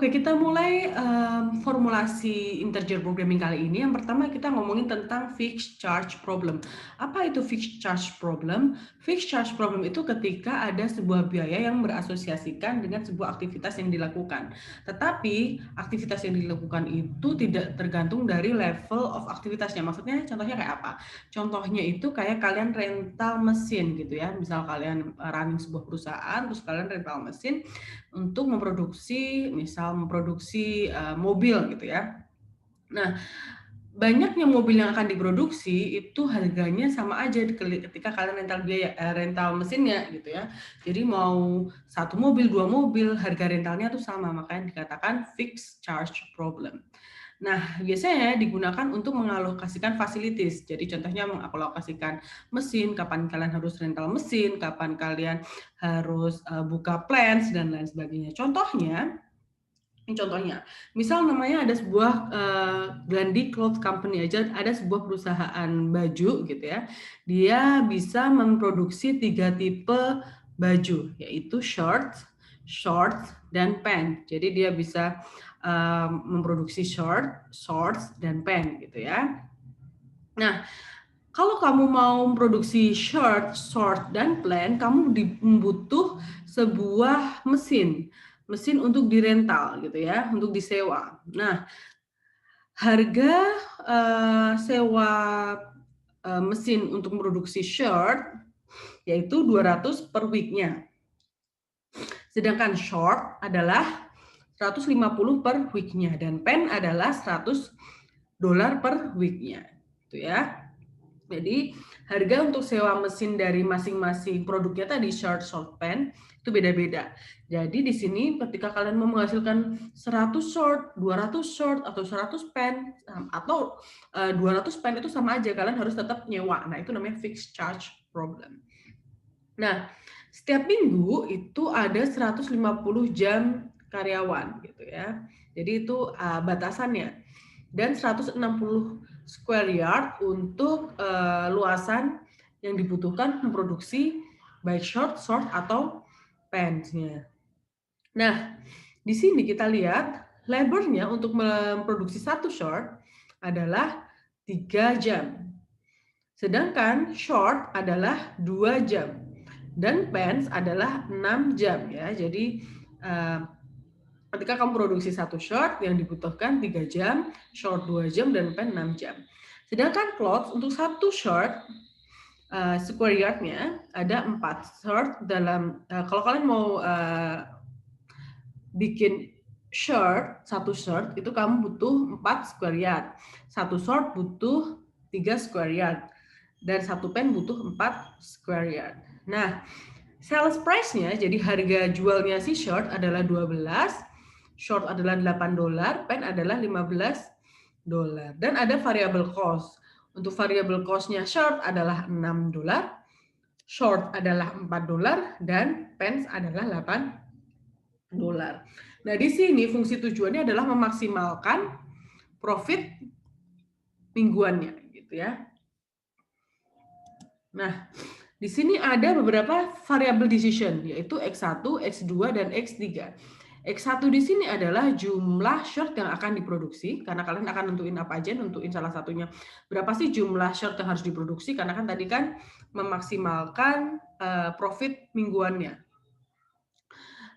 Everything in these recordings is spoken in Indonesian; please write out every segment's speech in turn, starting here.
Oke, kita mulai formulasi integer programming kali ini. Yang pertama kita ngomongin tentang fixed charge problem. Apa itu fixed charge problem? Fixed charge problem itu ketika ada sebuah biaya yang berasosiasikan dengan sebuah aktivitas yang dilakukan. Tetapi aktivitas yang dilakukan itu tidak tergantung dari level of aktivitasnya. Maksudnya contohnya kayak apa? Contohnya itu kayak kalian rental mesin gitu ya. Misal kalian running sebuah perusahaan, terus kalian rental mesin untuk memproduksi mobil gitu ya. Nah, banyaknya mobil yang akan diproduksi itu harganya sama aja ketika kalian rental mesinnya gitu ya. Jadi mau satu mobil, dua mobil, harga rentalnya tuh sama, makanya dikatakan fixed charge problem. Nah, biasanya digunakan untuk mengalokasikan fasilitas. Jadi contohnya mengalokasikan mesin, kapan kalian harus rental mesin, kapan kalian harus buka plans dan lain sebagainya. Contohnya, misal namanya ada sebuah Gandhi Cloth Company aja, ada sebuah perusahaan baju gitu ya. Dia bisa memproduksi 3 tipe baju, yaitu shorts, dan pants. Jadi dia bisa memproduksi shorts, dan pants gitu ya. Nah, kalau kamu mau memproduksi short, dan pants, kamu membutuh sebuah mesin untuk dirental gitu ya, untuk disewa. Nah, harga sewa mesin untuk memproduksi shirt yaitu 200 per week-nya. Sedangkan short adalah 150 per week-nya dan pen adalah $100 per week-nya. Gitu ya. Jadi harga untuk sewa mesin dari masing-masing produknya tadi short, pen itu beda-beda. Jadi di sini ketika kalian mau menghasilkan 100 short, 200 short atau 100 pen atau 200 pen itu sama aja, kalian harus tetap nyewa. Nah, itu namanya fixed charge problem. Nah, setiap minggu itu ada 150 jam karyawan gitu ya. Jadi itu batasannya. Dan 160 square yard untuk luasan yang dibutuhkan memproduksi baik short atau pants-nya. Nah, di sini kita lihat labor-nya untuk memproduksi satu short adalah 3 jam. Sedangkan short adalah 2 jam dan pants adalah 6 jam ya. Jadi ketika kamu produksi satu short yang dibutuhkan 3 jam, short 2 jam, dan pen 6 jam. Sedangkan clothes untuk satu short, square yard-nya ada 4 short dalam, kalau kalian mau bikin satu short itu kamu butuh 4 square yard. Satu short butuh 3 square yard. Dan satu pen butuh 4 square yard. Nah, sales price-nya, jadi harga jualnya si short adalah 12, short adalah $8, pen adalah $15. Dan ada variable cost. Untuk variable cost-nya short adalah $6, short adalah $4, dan pens adalah $8. Nah, di sini fungsi tujuannya adalah memaksimalkan profit mingguannya gitu ya. Nah, di sini ada beberapa variable decision, yaitu X1, X2, dan X3. X1 di sini adalah jumlah short yang akan diproduksi, karena kalian akan nentuin apa aja, nentuin salah satunya. Berapa sih jumlah short yang harus diproduksi, karena kan tadi kan memaksimalkan profit mingguannya.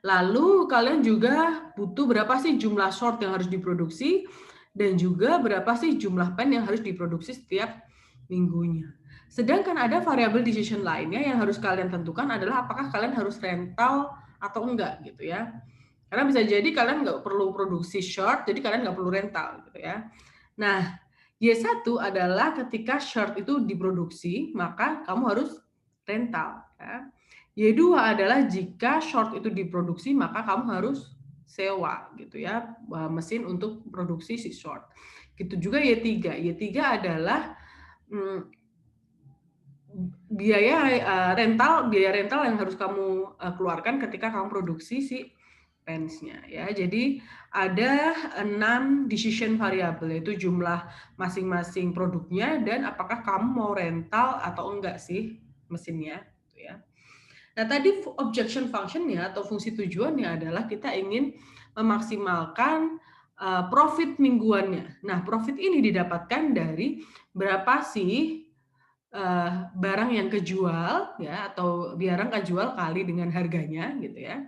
Lalu kalian juga butuh berapa sih jumlah short yang harus diproduksi, dan juga berapa sih jumlah pen yang harus diproduksi setiap minggunya. Sedangkan ada variable decision lainnya yang harus kalian tentukan adalah apakah kalian harus rental atau enggak gitu ya. Karena bisa jadi kalian nggak perlu produksi short, jadi kalian nggak perlu rental gitu ya. Nah, Y1 adalah ketika short itu diproduksi, maka kamu harus rental. Ya. Y2 adalah jika short itu diproduksi, maka kamu harus sewa gitu ya, mesin untuk produksi si short. Gitu juga Y3. Y3 adalah biaya rental yang harus kamu keluarkan ketika kamu produksi si pens-nya ya. Jadi ada 6 decision variable, yaitu jumlah masing-masing produknya dan apakah kamu mau rental atau enggak sih mesinnya gitu ya. Nah, tadi objection function-nya atau fungsi tujuannya adalah kita ingin memaksimalkan profit mingguannya. Nah, profit ini didapatkan dari berapa sih barang yang kejual ya, atau barang kejual kali dengan harganya gitu ya,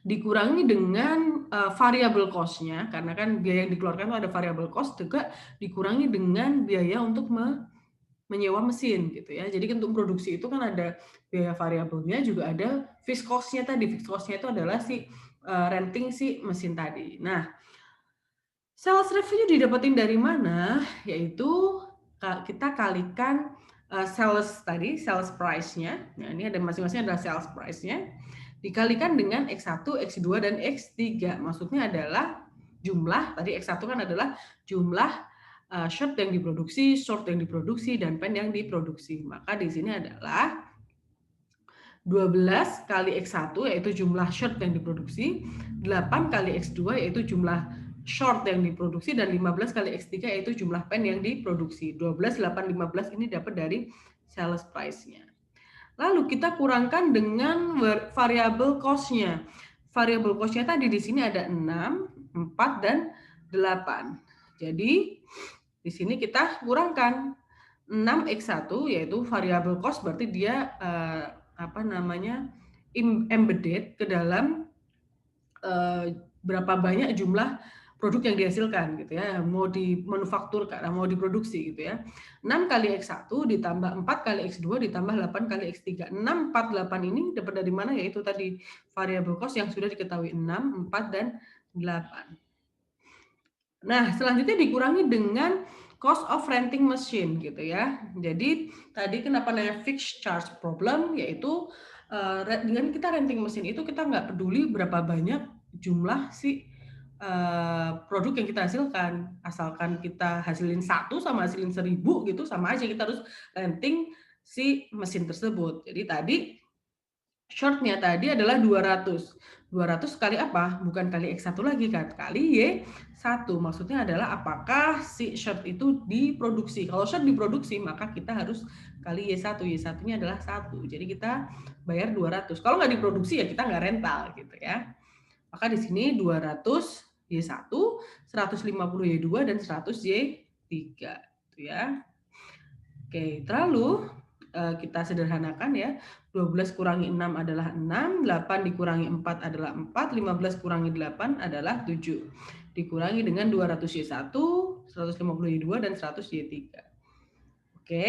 dikurangi dengan variable cost-nya, karena kan biaya yang dikeluarkan itu ada variable cost, juga dikurangi dengan biaya untuk menyewa mesin gitu ya. Jadi untuk produksi itu kan ada biaya variabelnya, juga ada fixed cost-nya tadi. Fixed cost-nya itu adalah si renting si mesin tadi. Nah, sales revenue didapetin dari mana? Yaitu kita kalikan sales tadi, sales price-nya. Nah, ini ada masing-masing adalah sales price-nya. Dikalikan dengan X1, X2, dan X3. Maksudnya adalah jumlah, tadi X1 kan adalah jumlah shirt yang diproduksi, short yang diproduksi, dan pen yang diproduksi. Maka di sini adalah 12 kali X1 yaitu jumlah shirt yang diproduksi, 8 kali X2 yaitu jumlah short yang diproduksi, dan 15 kali X3 yaitu jumlah pen yang diproduksi. 12, 8, 15 ini dapat dari sales price-nya. Lalu kita kurangkan dengan variable cost-nya. Variable cost-nya tadi di sini ada 6, 4, dan 8. Jadi di sini kita kurangkan 6x1 yaitu variable cost, berarti dia embedded ke dalam berapa banyak jumlah produk yang dihasilkan gitu ya, mau dimanufakturkan, mau diproduksi gitu ya. 6 kali X1 ditambah 4 kali X2 ditambah 8 kali X3. 6, 4, 8 ini dapat dari mana? Yaitu tadi variable cost yang sudah diketahui 6, 4, dan 8. Nah, selanjutnya dikurangi dengan cost of renting machine gitu ya. Jadi tadi kenapa namanya fixed charge problem, yaitu dengan kita renting mesin itu kita nggak peduli berapa banyak jumlah si produk yang kita hasilkan, asalkan kita hasilin 1 sama hasilin 1000 gitu sama aja, kita harus renting si mesin tersebut. Jadi tadi short-nya tadi adalah 200. 200 kali apa? Bukan kali X1 lagi kan, kali Y1. Maksudnya adalah apakah si short itu diproduksi. Kalau short diproduksi, maka kita harus kali Y1. Y1-nya adalah 1. Jadi kita bayar 200. Kalau nggak diproduksi ya kita nggak rental gitu ya. Maka di sini 200 Y1, 150 Y2, dan 100 Y3 gitu ya. Oke, terlalu kita sederhanakan ya. 12 kurangi 6 adalah 6, 8 dikurangi 4 adalah 4, 15 kurangi 8 adalah 7. Dikurangi dengan 200 Y1, 150 Y2, dan 100 Y3. Oke.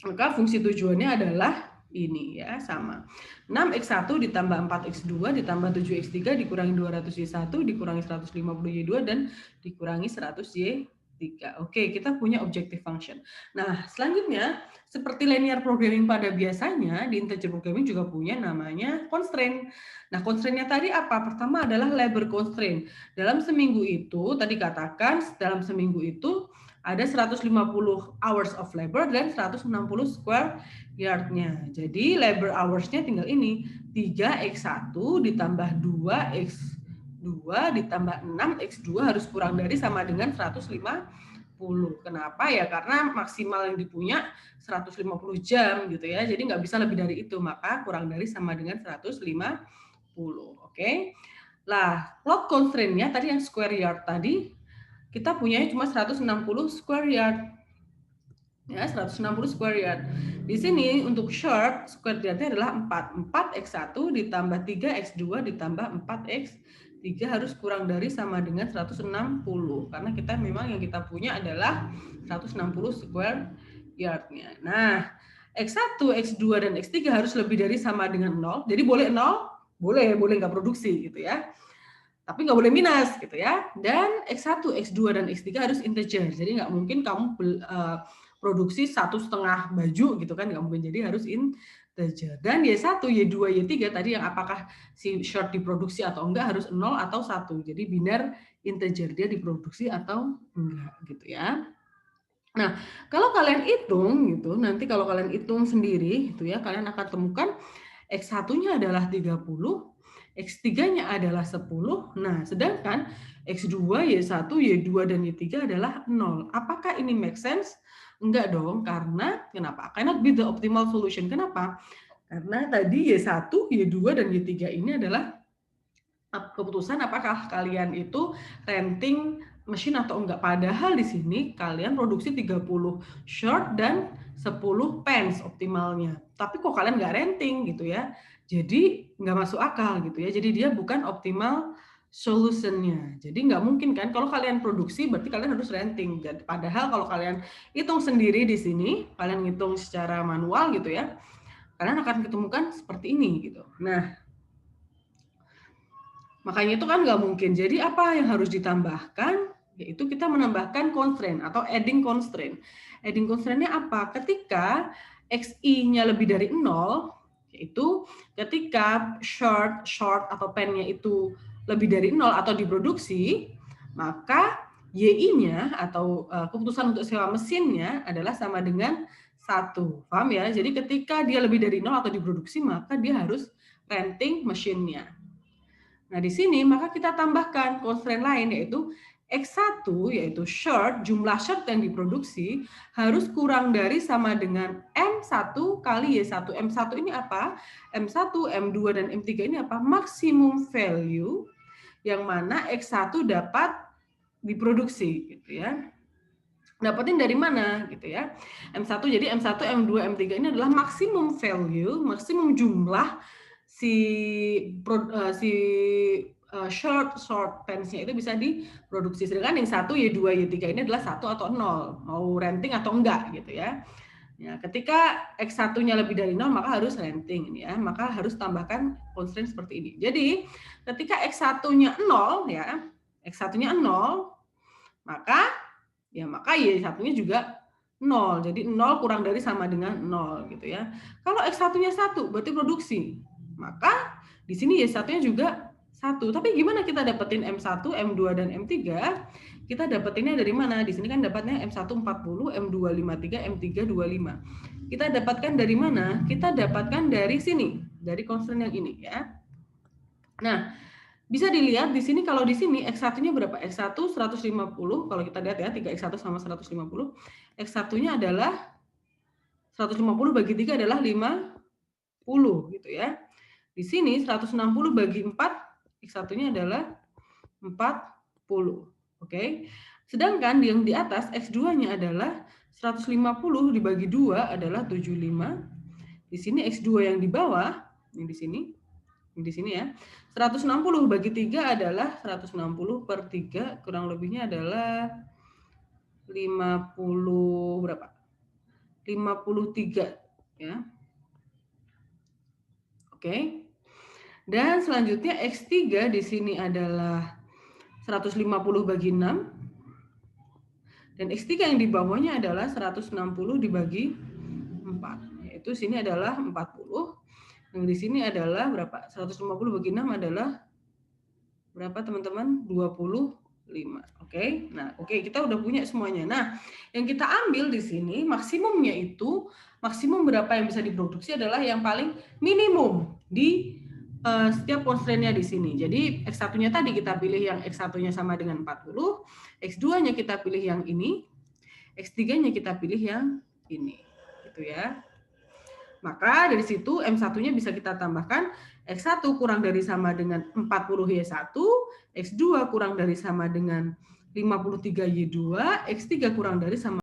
Maka fungsi tujuannya adalah ini ya, sama. 6x1 ditambah 4x2 ditambah 7x3 dikurangi 200y1 dikurangi 150y2 dan dikurangi 100y3. Oke, kita punya objective function. Nah, selanjutnya seperti linear programming pada biasanya, di integer programming juga punya namanya constraint. Nah, constraint-nya tadi apa? Pertama adalah labor constraint. Dalam seminggu itu, tadi katakan dalam seminggu itu ada 150 hours of labor dan 160 square yard-nya. Jadi labor hours-nya tinggal ini, 3x1 ditambah 2x2 ditambah 6x2 harus kurang dari sama dengan 150. Kenapa ya? Karena maksimal yang dipunya 150 jam gitu ya. Jadi nggak bisa lebih dari itu, maka kurang dari sama dengan 150. Oke. Lah, plot constraint-nya tadi yang square yard tadi kita punya cuma 160 square yard. Ya, 160 square yard. Di sini untuk short square yard-nya adalah 4. 4x1 ditambah 3x2 ditambah 4x3 harus kurang dari sama dengan 160. Karena kita memang yang kita punya adalah 160 square yard-nya. Nah, x1, x2, dan x3 harus lebih dari sama dengan 0. Jadi boleh 0, boleh nggak produksi gitu ya. Tapi nggak boleh minus gitu ya. Dan X1, X2, dan X3 harus integer. Jadi nggak mungkin kamu produksi 1,5 baju gitu kan, nggak mungkin. Jadi harus integer. Dan Y1, Y2, Y3 tadi yang apakah si short diproduksi atau enggak harus 0 atau 1. Jadi binar integer, dia diproduksi atau enggak gitu ya. Nah, kalau kalian hitung gitu, nanti kalau kalian hitung sendiri gitu ya, kalian akan temukan X1-nya adalah 30, X3-nya adalah 10. Nah, sedangkan X2, Y1, Y2, dan Y3 adalah 0. Apakah ini make sense? Enggak dong, karena kenapa? Cannot be the optimal solution. Kenapa? Karena tadi Y1, Y2, dan Y3 ini adalah keputusan apakah kalian itu renting mesin atau enggak. Padahal di sini kalian produksi 30 short dan 10 pants optimalnya. Tapi kok kalian nggak renting gitu ya. Jadi nggak masuk akal gitu ya. Jadi dia bukan optimal solutionnya. Jadi nggak mungkin kan kalau kalian produksi berarti kalian harus renting. Padahal kalau kalian hitung sendiri di sini, kalian hitung secara manual gitu ya, kalian akan ketemukan seperti ini gitu. Nah, makanya itu kan nggak mungkin. Jadi apa yang harus ditambahkan? Yaitu kita menambahkan constraint atau adding constraint. Adding constraint-nya apa? Ketika XI-nya lebih dari 0, yaitu ketika short atau pen-nya itu lebih dari 0 atau diproduksi, maka YI-nya atau keputusan untuk sewa mesinnya adalah sama dengan 1. Paham ya? Jadi ketika dia lebih dari 0 atau diproduksi, maka dia harus renting mesinnya. Nah, di sini maka kita tambahkan constraint lain yaitu X1 yaitu short, jumlah short yang diproduksi harus kurang dari sama dengan M1 kali Y1. M1 ini apa? M1, M2, dan M3 ini apa? Maksimum value yang mana X1 dapat diproduksi gitu ya. Dapetin dari mana gitu ya. M1 jadi M1, M2, M3 ini adalah maksimum value, maksimum jumlah short pants-nya itu bisa diproduksi. Sedangkan yang 1, Y2, Y3 ini adalah 1 atau 0, mau renting atau enggak gitu ya. Ya, ketika X1-nya lebih dari 0 maka harus renting ya. Maka harus tambahkan constraint seperti ini. Jadi, ketika X1-nya 0 ya, X1-nya 0, maka Y1-nya juga 0. Jadi 0 kurang dari sama dengan 0 gitu ya. Kalau X1-nya 1 berarti produksi. Maka di sini Y1-nya juga 1. Tapi gimana kita dapetin M1, M2 dan M3? Kita dapetinnya dari mana? Di sini kan dapatnya M1 40, M2 53, M3 25. Kita dapatkan dari mana? Kita dapatkan dari sini, dari constraint yang ini ya. Nah, bisa dilihat di sini kalau di sini X1-nya berapa? X1 150. Kalau kita lihat ya 3X1 sama 150. X1-nya adalah 150 bagi 3 adalah 50 gitu ya. Di sini 160 bagi 4 X1-nya adalah 40. Oke. Sedangkan yang di atas X2-nya adalah 150 dibagi 2 adalah 75. Di sini X2 yang di bawah, yang di sini ya. 160 bagi 3 adalah 160 per 3 kurang lebihnya adalah 50 berapa? 53 ya. Oke. Dan selanjutnya X3 di sini adalah 150 bagi 6. Dan X3 yang di bawahnya adalah 160 dibagi 4. Yaitu sini adalah 40. Yang di sini adalah berapa? 150 bagi 6 adalah berapa teman-teman? 25. Oke. Nah, oke, kita udah punya semuanya. Nah, yang kita ambil di sini maksimumnya itu, maksimum berapa yang bisa diproduksi adalah yang paling minimum di setiap constraint-nya di sini. Jadi X1-nya tadi kita pilih yang X1-nya sama dengan 40, X2-nya kita pilih yang ini, X3-nya kita pilih yang ini. Gitu ya. Maka dari situ M1-nya bisa kita tambahkan X1 kurang dari sama dengan 40Y1, X2 kurang dari sama dengan 53Y2, X3 kurang dari sama